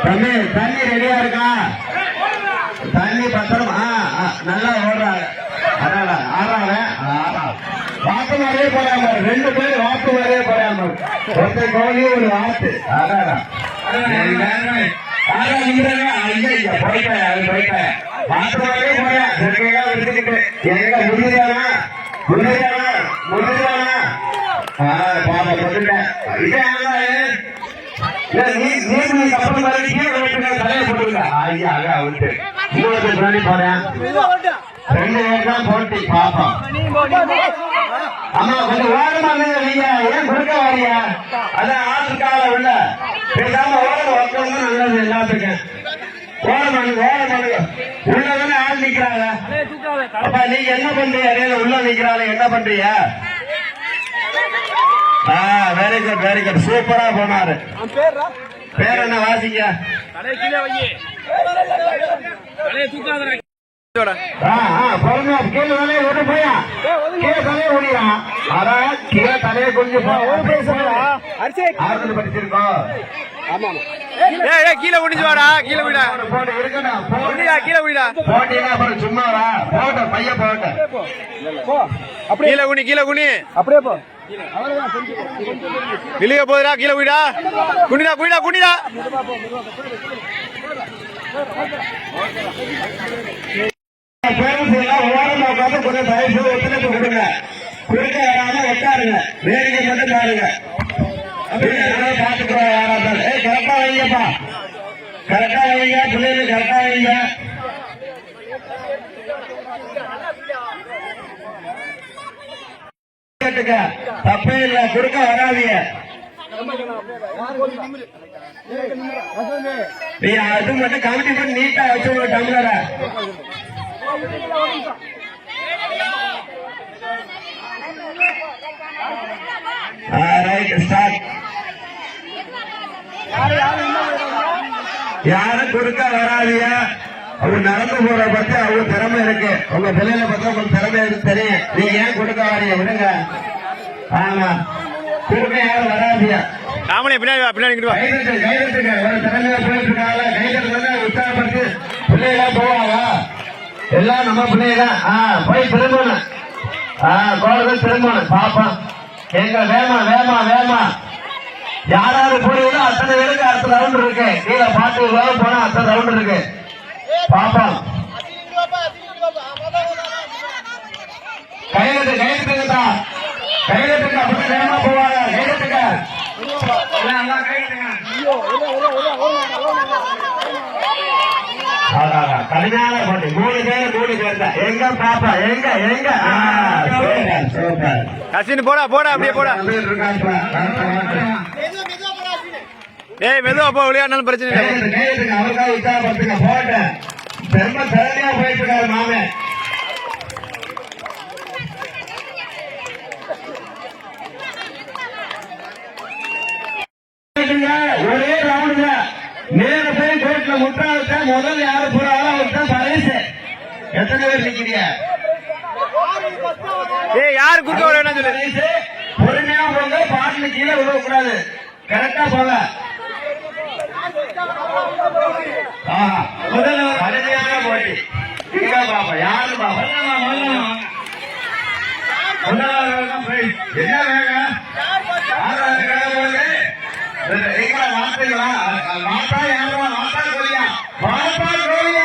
தண்ணி தண்ணி ரெடியா இருக்கா? தண்ணி பத்திரமா நல்லா ஓடுறாங்க. ஆறாங்க வாக்கு மாதிரியே போறாங்க. 2 பேர் வாக்கு மாதிரியே போறாங்க. ஒருத்தர் கோழி ஒரு வாத்து. போயிட்டேன் வாக்கு மாதிரியே போறேன். எடுத்துக்கிட்டு எங்க முடிஞ்சானா பாப்பா போட்டுட்டேன். தலையை போட்டுருங்க. ஐயா விட்டு இன்னொரு பின்னாடி போறேன். 2 பேர் தான் போட்டி பாப்போம். ஆமா கொஞ்சம் ஓரமா நீங்க ஏன் கொடுக்க வாரியா? அதான் ஆற்றுக்கால உள்ள பேசாம ஓரம் வைக்கிறது நல்லது. எல்லாத்துக்கும் ஓரமானுங்க உள்ளதானே ஆள் நிக்கிறாங்க. அப்ப நீங்க என்ன பண்றீங்க? உள்ள நிக்கிறாங்க என்ன பண்றீங்க? வெரி குட் வெரி குட் சூப்பரா போனாரு. பேர் என்ன வாசிங்க? தலையை கொஞ்சம் படிச்சிருக்கோம். கீழே குடிச்சு வாடா. கீழே விடா கீழே விடா சும்மாவா போட்ட பைய போட்ட கீழே குனி கீழே குனி அப்படியே போ. வெளியே போதுடா. கீழே குடிடா குனிடா குனிடா குனிடா. ஓரமா உட்காந்து கொஞ்சம் தயவு ஒத்துழைப்பு கொடுங்க. குறுக்க வராம உட்காருங்க. வேடிக்கை மட்டும் பாருங்க. பாத்துக்கிறோம். யாரா கரெக்டா வைங்கப்பா. கரெக்டா வைங்க. பிள்ளைங்க கரெக்டா வைங்க. தப்பே இல்ல. குறுக்க வராதீங்க. அது மட்டும் கமிட்டி பண்ணி நீட்டா வச்சு டம்ளர யாரும் குறுக்க வராதிய. அவங்க நடந்து போற பத்தி அவங்க திறமை இருக்கு. உங்க பிள்ளைகளை பத்தி உங்களுக்கு திறமை இருக்கு தெரியும். நீங்க ஏன் குறுக்க வாரிய விடுங்க. ஆமா குறுக்க யாரும் வராதியா. பின்னாடி கைதட்டுங்க. ஒரு திறமையா போயிட்டு இருக்காங்க. கைதட்டு உற்சாகப்படுத்தி பிள்ளைகளா போவாங்க. எல்லாம் நம்ம பிள்ளைதான். போய் திரும்பணும். போறது திரும்பணும். பாப்போம் எங்க வேமா வேமா வேமா யாராவது போறீங்களோ அத்தனை பேருக்கு அடுத்த ரவுண்ட் இருக்கு. கீழே பாட்டு போனா அடுத்த ரவுண்ட் இருக்கு. பாப்போம் கைதட்டு கைதட்டுங்கப்பா. கைதட்டுங்க. அப்படி வேகமா போவாங்க. கைதட்டுங்க. கடுமையான போட்டி. 3 பேர் தான். எங்க பாப்பா எங்க எங்க கசின் போடா போடா அப்படியே போடா. ஏய் மெதுவா போ. விளையாடுனாலும் பிரச்சனை இல்லை. அவருக்காக உற்சாகப்படுத்துங்க. போட்டேன் ரொம்ப திறமையா போயிட்டு இருக்காரு மாமே. ஒரே ரவுண்டுங்க. நேர போய் கோர்ட்ல முட்டாளத்தை முதல் யாரு போறாரோ அவருக்கு தான் பரிசு. எத்தனை பேர் நிக்கிறீங்க? யாரு குறுக்க வர வேணாம் சொல்லு. பொறுமையா போங்க. பாட்டுல கீழே விடக்கூடாது. கரெக்டா போங்க. முதல்ல கடுமையான போட்டி. பாப்பா யாரு பாப்பா என்ன வேக வார்த்தைகளா? மாத்தா யாரா? மாத்தா கோழியா? மாத்தா கோழியா?